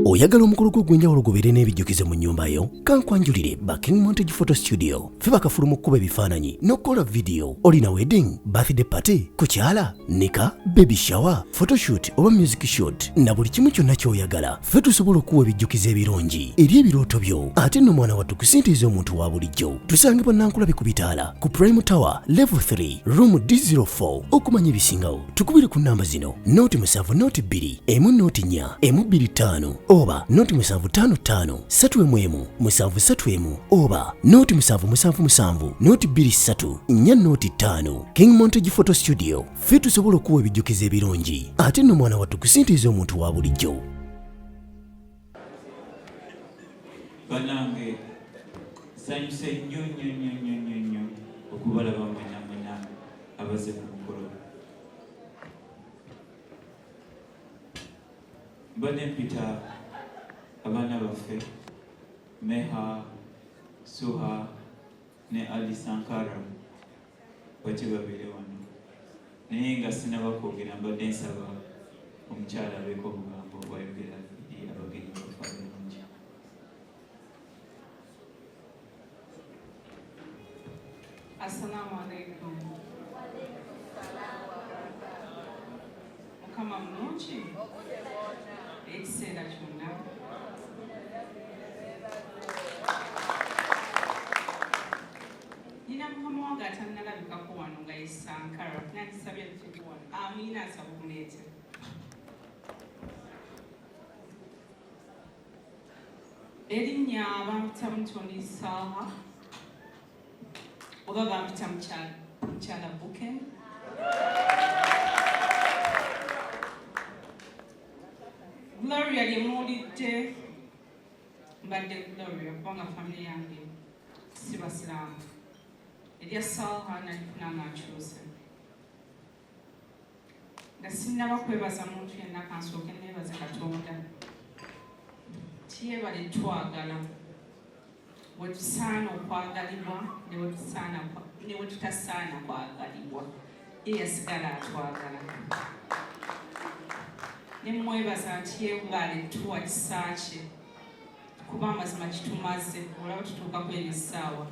oyagala omukolo gw'ogwenjawulo gubeere n'ebijjukize mu nnyumba yo kankwanjulire ba King Montage Photo Studio ffe bakafulu mu kkuba ebifaananyi n'okukola vidiyo. Olina wedding, birthday party, kukyala, nika, baby shower, photoshoot oba music shoot na buli kimu kyonna ky'oyagala ffe tusobola okuwa ebijjukize ebirungi eri ebirooto byo. Ate nno mwana wattu kusintiiza omuntu wa bulijjo. Tusange Bannankulabe ku Bitaala ku Prime Tower Level 3 Room D04. Okumanya ebisingawo tukubire ku nnamba zino: noti 7 noti 2 emu noti 4 emu 25 oba noti 755 3 731 oba noti 777 noti 23 4 noti 5. King Montage Photo Studio ffe tusobola okuwa ebijjukize ebirungi ate nno mwana wattu kusintiiza omuntu wa bulijjo. Banange sanyuse nnyo okubalaba mwenna abaze ku mukolo. Mbadde mpita abaana baffe Meha, Suha ne Ali Sankara bajje babeere wano, naye nga sinnabakwogera mbadde nsaba omukyala abeeko obugambo bwayogera eri abagenyi bafa bulungi. Assalamu alaikum. Mukama mulungi ekiseera kyonna. Nina mukama wange atannalabikako wano nga ye Sankara, nakisabye tutuke wano. Amiina asaba omuleete. Erinnya bampita Mutoni Saha oba bampita Mukyala Buken. Gloria lyemuwulidde mbadde Gloria kubanga famire yange si basiraamu. Erya Saha nalifuna ng'akyuse. Nga sinnaba kwebaza muntu yenna kansooke neebaze Katonda. Tiyebale twagala we tusaana okwagalibwa ne we tutasaana kwagalibwa. Ye yasigala atwagala. Ne mwebaza nti yebale tuwa kisa kye kuba amazima kitumaze. Olaba tutuuka ku eno essaawa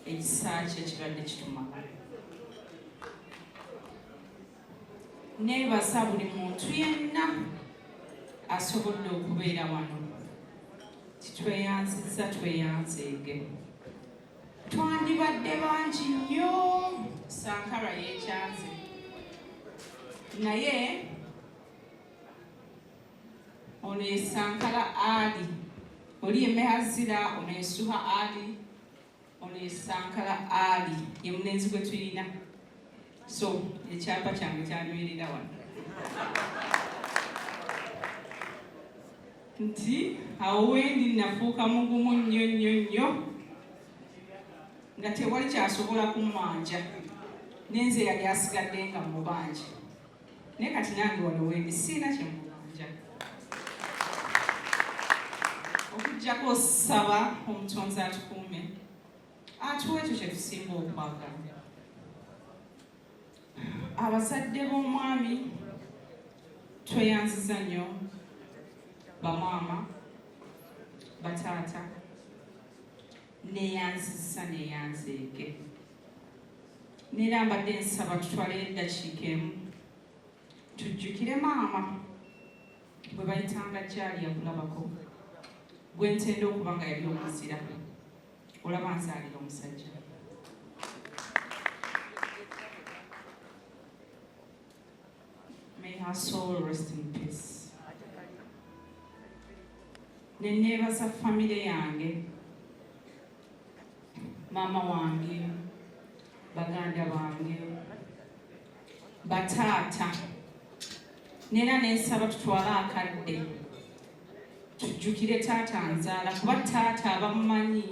ekisa kye kibadde kitumala. Neebaza buli muntu yenna asobodde okubeera wano. Titweyanzizza tweyanzeege. Twandibadde bangi nnyo Sankara yeekyanze, naye ono ye Sankara Ali, oli ye Mehazira, ono ye Suha Ali, ono ye Sankara Ali, ye mulenzi gwe tulina. So ekyapa kyange kyalibeerera wano nti awo wendi nafuuka mugumu nnyo nga tewali kyasobola kummanja, nenze yali asigadde nga mubanja, naye kati nange wano wendi siina kyemubanja okuggyako osaba omutonzi atukuume atuwa ekyo kyetusinga okwagala. Abazadde b'omwami tweyanziza nnyo, bamaama, bataata, neyanzeege. Neera mbadde nsaba tutwale eddakiika emu tujjukire maama bwe bayitanga gyali yakulabako, gwe ntenda okuba nga yali omuzira. Olaba nzaalira omusajja. May her soul rest in peace. Neneebaza famire yange, maama wange, baganda bange, bataata. Neera nensaba tutwale akadde tujjukire taata nzaala, kuba taata abamumanyi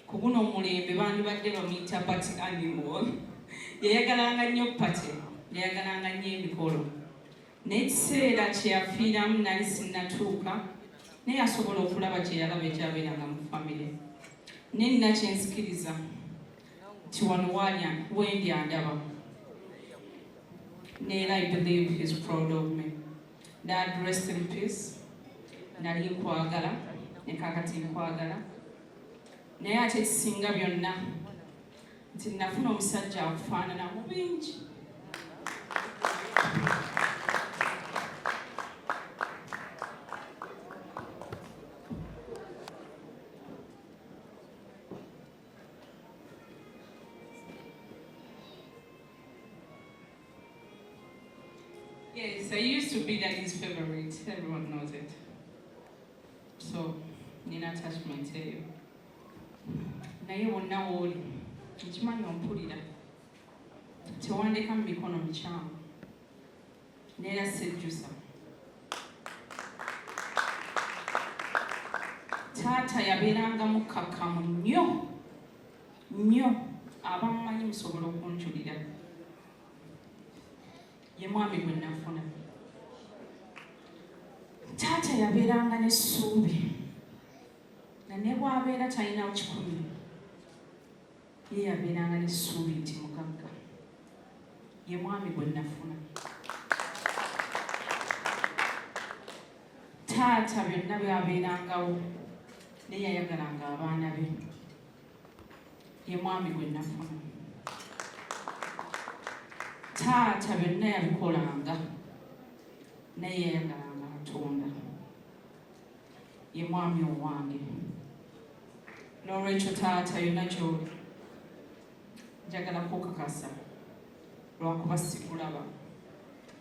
ku guno omulembe bandibadde bamuyita party animal. Yayagalanga nnyo party, yayagalanga nnyo emikolo. N'ekiseera kye yafiiramu nali sinnatuuka, naye asobola okulaba kye yalaba ekyabeeranga mu famire. Ne nina kyensikiriza nti wano wendi andaba. Neera I believe he's proud of me. Dad, rest in peace. nali nkwagala ne kaakati nkwagala naye ate ekisinga byonna nti nafuna omusajja akufaanana mu bingi. Yes, I used to be Daddy's favorite. Everyone knows it. So, nina attachment eyo. Naye wonna wooli, nkimanyi ompulira. Tewandeka mu mikono mikyamu. Neera sejjusa. Taata yabeeranga mukkakkamu nnyo abamumanyi musobola okunjulira. Ye mwami gwe nafuna. Taata yabeeranga n'essuubi na ne bw'abeera talina 100 ye yabeeranga n'essuubi nti mugagga. Ye mwami gwe nafuna. Taata byonna byabeerangawo ne yayagalanga abaana be. Ye mwami gwe nafuna. Taata byonna yabikolanga naye yayagalanga Katonda. Ye mwami owange. N'olwekyo taata yonna gy'oli njagala kukakasa lwakuba sikulaba.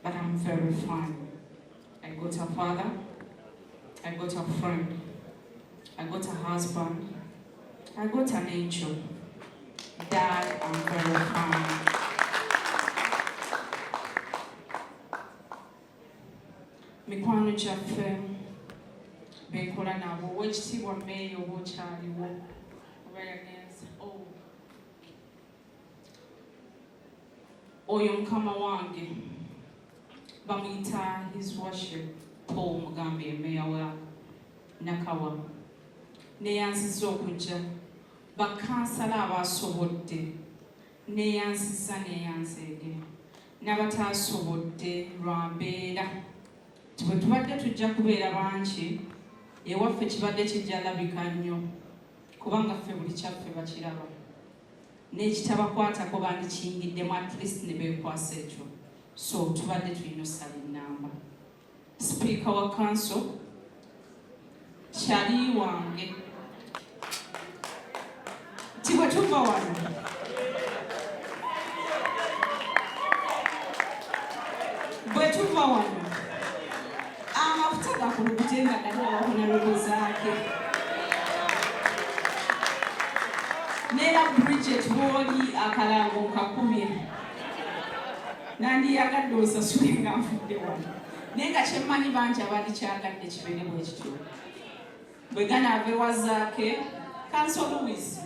But I'm very fine. I got a father, I got a friend, I got a husband, I got an angel. Dad, I'm very fine. Mikwano gyaffe benkola nabo ow'ekitiibwa Meeyo oba okyaliwo oba yagenze oyo mukama wange bamuyita his worship Paul Mugambe Meeya wa Nakawa neyanziza okujja bakansala abasobodde neyanziza neyanzeege n'abataasobodde lwa mbeera. Bwe tubadde tujja kubeera bangi ewaffe kibadde kijja labika nnyo kubanga ffe buli kyaffe bakiraba n'ekitabakwatako bandikiyingiddemu at least ne beekwasa ekyo. So tubadde tulina osala ennamba. Sipiika wa council kyali wange ti bwe tuva wano amafuta gakulukutenga ddala wakunalogo zaake neera Bridget bw'oli akalango nkakubye nandiyagadde osasule nga nfudde wano naye nga kyemmanyi bangi abali kyagadde kibeere bwe kityo bwe ganaava ewa zaake Council Louis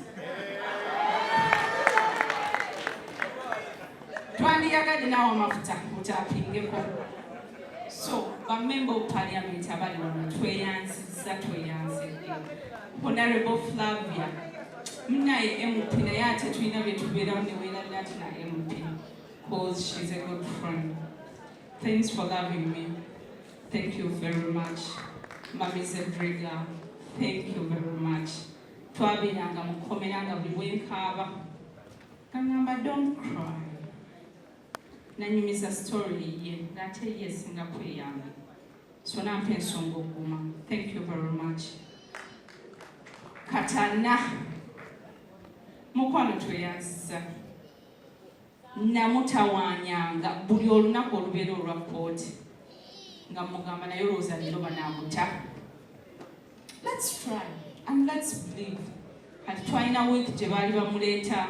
twandiyagadde naawe amafuta mutaapingeko. So, Member of Parliament abali wano tweyanzidde. Honorable Flavia mnaye MP naye ate tulina bye tubeerawo ne weerabira ati na MP because she's a good friend. Thanks for loving me. Thank you very much. Mami Zedriga, thank you very much. Twabeeranga mukomeranga buli bwenkaaba kangamba don't cry. Nanyumiza story ye ngate yesinga kweyange. So nampe ensonga okuma. Thank you very much. Katana mukwano tweyanziza namutawanyanga buli olunaku olubeera olwa kooti nga mugamba naye olowooza leero banaamuta. Let's try and let's believe. Kati twalina week gye baali bamuleeta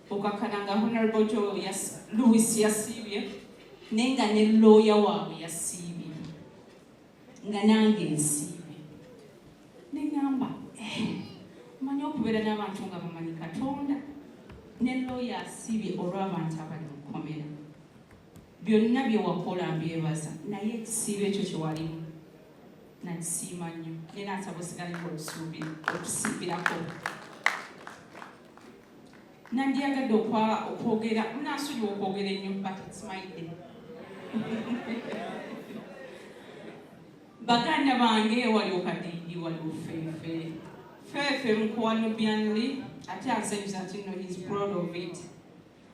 okakananga Honorable Joe Louis yasiibye naye nga ne lawyer waabwe yasiibye nga nange nsiibye neŋŋamba manyi okubeera n'abantu nga bamanyi Katonda ne lawyer asiibye olw'abantu abali mu kkomera byonna bye wakola mbyebaza naye ekisiibo ekyo kye walimu nakisiima nnyo naye nansaba osigaleko okusiibirako. Nandiyagadde okwogera munansubira okwogera ennyo but it's my day. baganda bange waliwo Kadidi waliwo Fefe mkoa Nubian ate asabisa nti no he's proud of it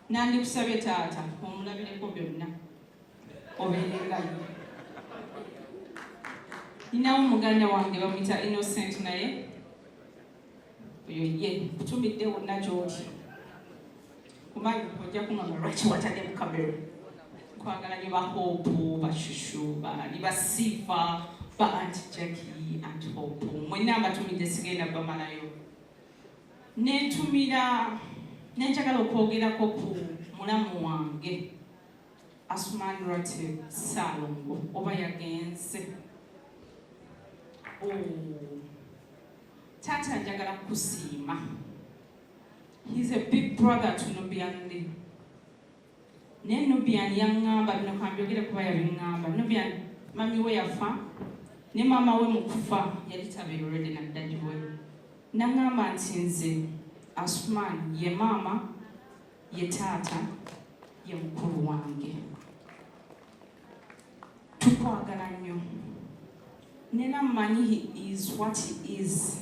nandi kusabye taata omulabireko byonna obeerengayo ninawo muganda wange bamuyita Innocent naye oyo ye kutumidde wonna gy'oli kumanyi ojja kuŋŋamba lwaki watadde mu kamera kwagala ne ba Hope bashushu bali basifa ba Aunty Jackie and Hope mwenna mbatumidde sigenda bamalayo nentumira nenjagala okwogerako ku mulamu wange Asumanrate Salongo oba yagenze Tata njagala kusiima. He's a big brother to Nubian. Ne Nubian yangamba bino kambyogere kuba yabingamba. Nubian mami we yafa ne mama we mukufa yali tabeerede na dadi we. Nangamba nti nze Asuman ye mama ye tata ye mukulu wange. Tukwagala nnyo. Nena mmanyi he is what he is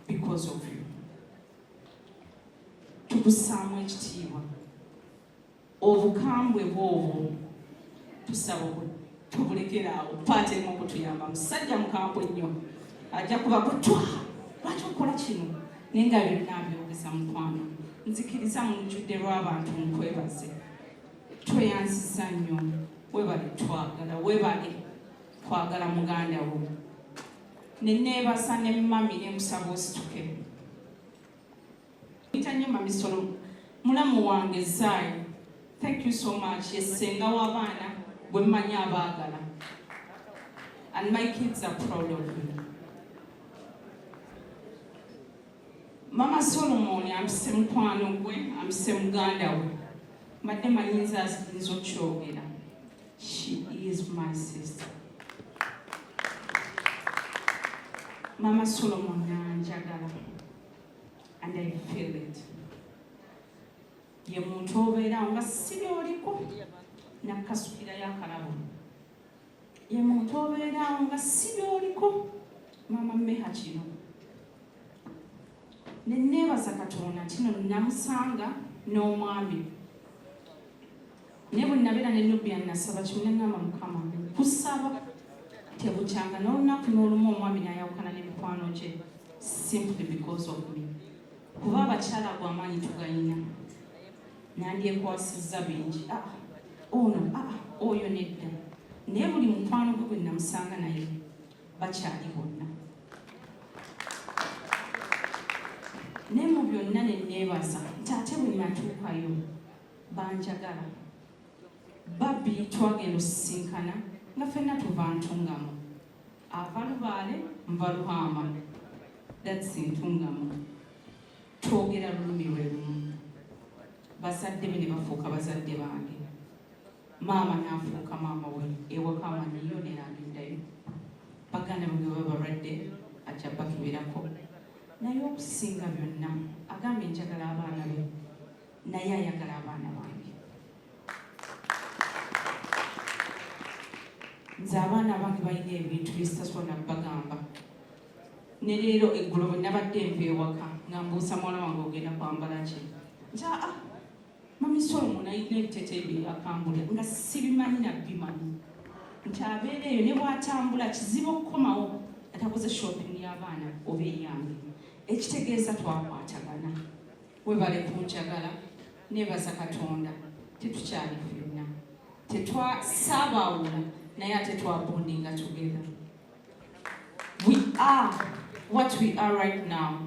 because of you. Tukusaamu ekitiibwa. Obukambwe bwobwo tusaba tubulekeraawo paatemu okutuyamba musajja mukambwe nnyo ajja kuba kutwa lwaki okola kino naye nga byonna abyogeza mukwano nzikiriza mujjudde lw'abantu nkwebaze tweyanzisa nnyo webale twagala webale kwagala muganda wo neneebasa ne mami ne musaba osituke itanye mami Solomon mulamu wange Zai thank you so much yesenga w'abaana bwe mmanyi abaagala and my kids are proud of you. Mama Solomon ampise mukwano gwe ampise muganda we mbadde manyinza azirinza okyogera she is my sister. Mama Solomon nanjagala and I feel it. Ye muntu obeerawo nga sibyoliko nakasukira y'akalabo. Ye muntu obeerawo nga sibyoliko mama mmeha kino. Neneebaza Katonda kino namusanga n'omwami. Ne bwe nabeera ne Nubian nasaba kimu ngamba Mukama kusaba tebukyanga n'olunaku n'olumu omwami n'ayawukana n'emikwano gye simply because of me. Kuba abakyala gw'amaanyi tugayina nandyekwasizza bingi oyo nedda naye buli mukwano gwe gwe namusanga naye bakyali bonna naye mu byonna ne neebaza nti ate bwe natuukayo banjagala babbi twagenda osisinkana nga ffenna tuva Ntungamo ava Lubaale nva Luhama that's Ntungamo twogera lulumi lwe lumu bazadde be ne bafuuka bazadde bange maama n'afuuka maama we ewaka amanyiyo nenagendayo baganda bange baba balwadde ajja bakibirako naye okusinga byonna agambye njagala abaana be naye ayagala abaana bange nze abaana bange balina ebintu byesitasobola bagamba ne leero eggulo bwe nabadde nva ewaka nga mbuusa mwana wange ogenda kwambala ki nti mami Solomon ayina ebiteeteeyi bye yakambula nga sibimanyi nabbimanyi nti abeera eyo ne bw'atambula kizibu okukomawo atakoze shopping y'abaana oba eyange ekitegeeza twakwatagana webale kunjagala neebaza Katonda tetukyali ffenna tetwasaabawula naye ate twabondinga together. We are what we are right now,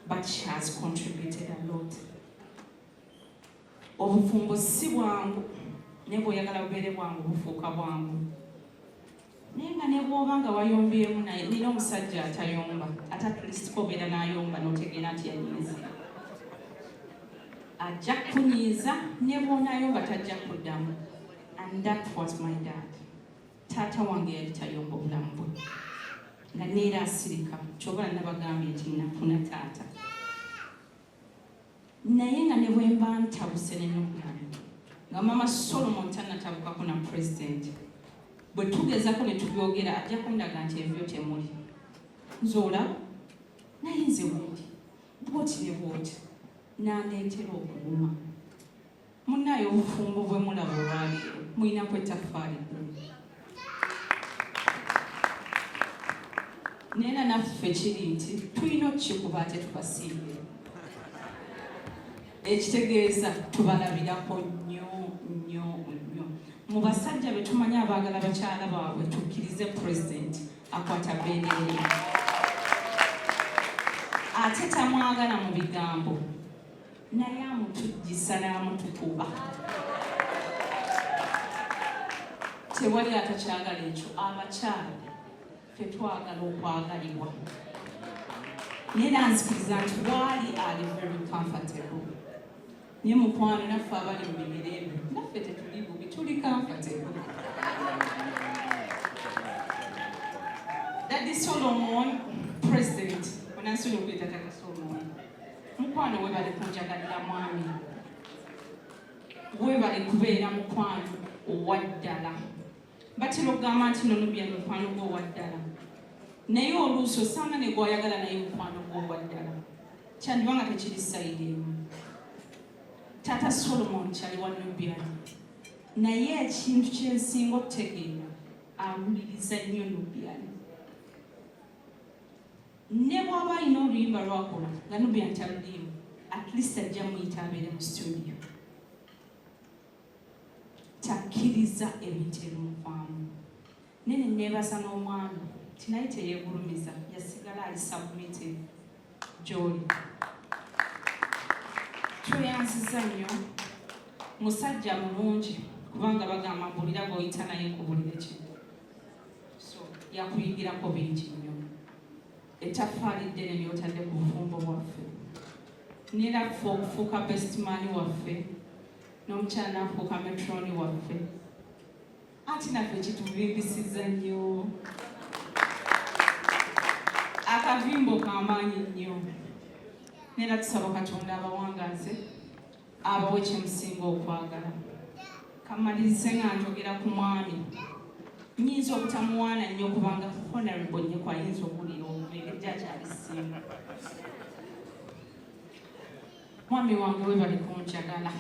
but she has contributed a lot. Obufumbo si bwangu ne bw'oyagala bubeere bwangu bufuuka bwangu naye nga ne bw'oba nga wayombyemu naye nina omusajja atayomba ate at least kobeera n'ayomba n'otegeera nti yanyiiza ajja kunyiiza ne bw'onaayomba tajja kuddamu and that was my dad. Taata wange yali tayomba obulamu bwe nga neera asirika kyobala nabagambye nti nafuna taata naye nga ne bwe mba ntabuse ne Nubian nga mama Solomon tannatabukako na president bwe tugezaako ne tubyogera ajja kundaga nti ebyo temuli nzola naye nze wendi bwoti ne bwoti nandeetera okuguma munnaye obufumbo bwe mulaba olwaleero mulinaku ettaffaali ddene neera naffe kiri nti tulina okukikuba ate tubasiibye ekitegeeza tubalabirako nnyo nnyo nnyo mu basajja be tumanyi abaagala bakyala baabwe tukkirize pulezidenti akwata bendeera ate tamwagala mu bigambo naye amutujjisa n'amutukuba tewali atakyagala ekyo abakyala tetwagala okwagalibwa naye nanzikiriza nti waali ali very comfortable naye mukwano naffe abali mu bimirembe naffe tetuli bubi tuli comfortable Daddy Solomon president onansoni okweta Tata Solomon mukwano webale kunjagalira mwami webale kubeera mukwano owaddala batera okugamba nti Nubian mukwano gwe owaddala naye oluusi osanga ne gw'oyagala naye mukwano gwe owaddala kyandiba nga tekiri sayidi emu Tata Solomon kyali wa Nubian naye ekintu kyensinga okutegeera awuliriza nnyo Nubian ne bw'aba alina oluyimba lwakola nga Nubian talulimu at least ajja muyita abeere mu studio takkiriza ebintu ebimuvaamu nene neebaza n'omwami tinaye teyeegulumiza yasigala ali submitted gy'oli tweyanziza nnyo musajja mulungi kubanga bagamba mbulira bw'oyita naye nkubulira ekintu so yakuyigirako bingi nnyo ettaffaali ddene ly'otadde ku bufumbo bwaffe neera ffe okufuuka bestman waffe n'omukyala n'afuuka metroni waffe ati naffe kituvimbisiza nnyo akavimbo k'amaanyi nnyo neera tusaba Katonda abawangaze abawe kyemusinga okwagala kamalirize nga njogera ku mwami nnyinza obutamuwaana nnyo kubanga honorable nnyo kwayinza okulira obubeere gyakyabisinga mwami wange webali kunjagala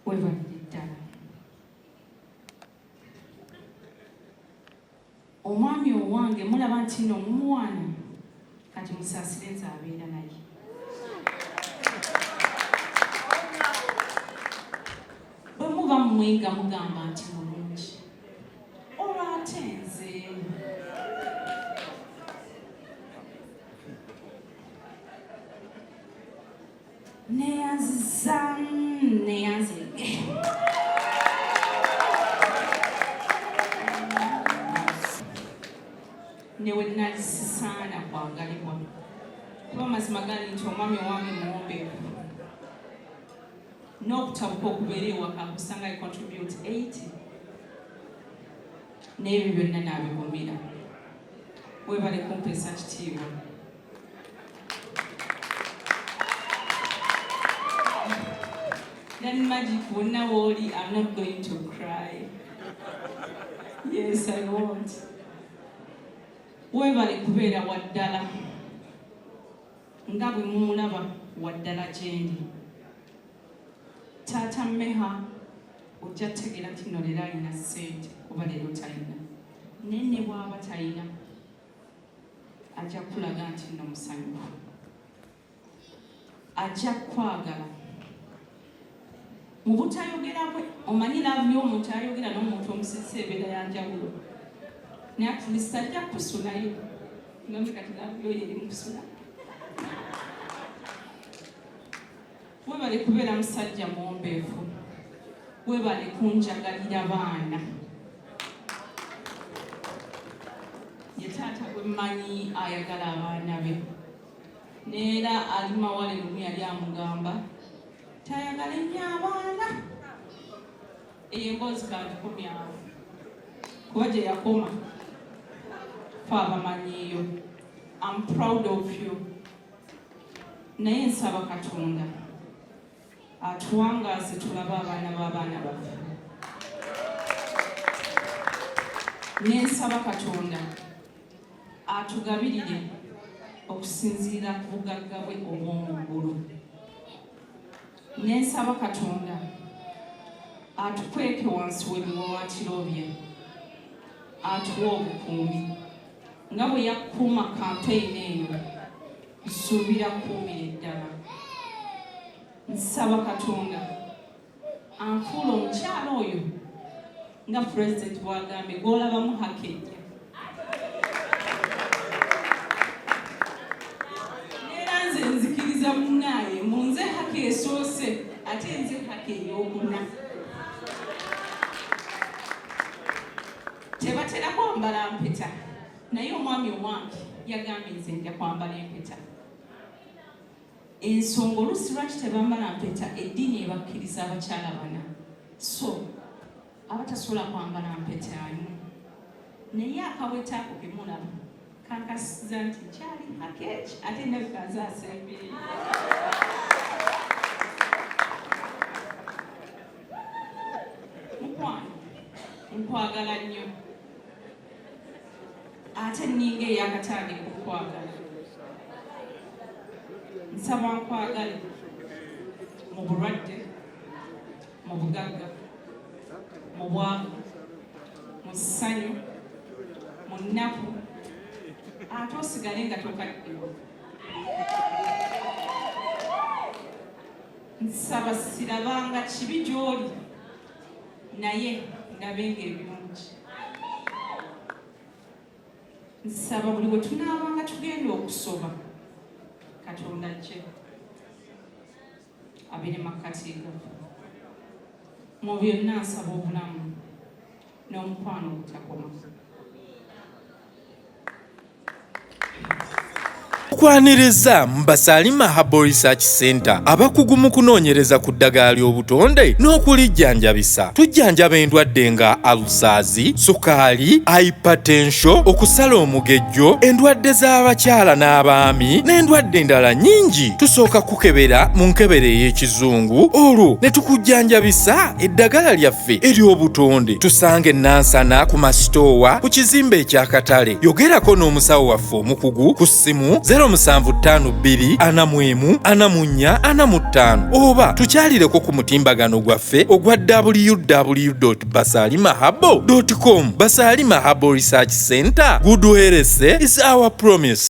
webalire ddala omwami owange mulaba nti no mumuwaana kati musaasire nze abeera naye bwe muba mumwenga mugamba nti mulungi olwate nze neyanziza neyanzige newe nalisisaana kwagalibwa kuba mazima gali nti omwami wange muwombeefu n'okutabuka okubeera ewaka kusanga contribute 80 n'ebyo byonna n'abigumira webale kumpeesa kitiibwa then magic wonna wooli I'm not going to cry yes I won't webale kubeera waddala nga bwe mumulaba waddala gyendi taata mmeha ojja kutegeera nti nno leero alina ssente kuba leero talina naye ne bw'aba talina ajja kulaga nti nno musanyufu ajja kwagala mu butayogera bwe omanyi laavu y'omuntu ayogera n'omuntu omusisi ebeera yanjawulo naye atulisa ajja kusulayo ngambe kati laavu yo yeri mukusula webale kubeera musajja muwombeefu webale kunjagalira baana ye taata gwe mmanyi ayagala abaana be neera ali mawale lumu yali amugamba tayagala ennyo abaana eyo emboozi kandikumyawo kuba gye yakoma fe abamanyiiyo I'm proud of you naye nsaba Katonda atuwangaze tulaba abaana b'abaana baffe. Nensaba Katonda atugabirire okusinziira ku bugagga bwe obw'omu ggulu. Nensaba Katonda atukweke wansi w'ebiwawaatiro bye, atuwe obukuumi nga bwe yakuuma kampeyini eyo, nsuubira kuumira eddala. Nsaba Katonda anfuula omukyala oyo nga pulezidenti bw'agambye gw'olabamu hakejja. Neera nze nzikiriza munnaaye munze hake esoose ate nze hake ey'okuna. Tebatera kwambala mpeta, naye omwami owange yagambye nze nja kwambala empeta. Ensonga oluusi lwaki tebambala mpeta, eddiini ebakkiriza abakyala bana, so abatasobola kwambala mpeta alimu. Naye akaweta ako kemulaba kankasiza nti kyali hakeeki ate nebikaza asembere. Mukwano, nkwagala nnyo ate nninga eyakatandika okwagala. Nsaba nkwagale mu bulwadde, mu bugagga, mu bwavu, mu ssanyu, mu nnaku, ate osigale nga tokaddewo. Nsaba sirabanga kibi gy'oli, naye ndabenga ebirungi. Nsaba buli bwe tunaabanga tugenda okusoba, Katonda ajje abeere makkati gaffe. Mu byonna nsaba obulamu n'omukwano obutakoma. Tukwaniriza Mbasalima Herbal Research Center abakugu mu kunoonyereza ku ddagala ly'obutonde n'okulijjanjabisa. Tujjanjaba endwadde nga alusaazi, sukaali, hypertension, okusala omugejjo, endwadde z'abakyala n'abaami n'endwadde endala nnyingi. Tusooka kukebera mu nkebere ey'ekizungu olwo ne tukujjanjabisa eddagala lyaffe ery'obutonde. Tusange Nansana ku masitoowa ku kizimbe eky'akatale. Yogerako n'omusawo waffe omukugu ku ssimu 0752 oba tukyalireko ku mutimbagano gwaffe ogwa www.basalimahabo.com. Basalima Herbal Research Center, good health is our promise.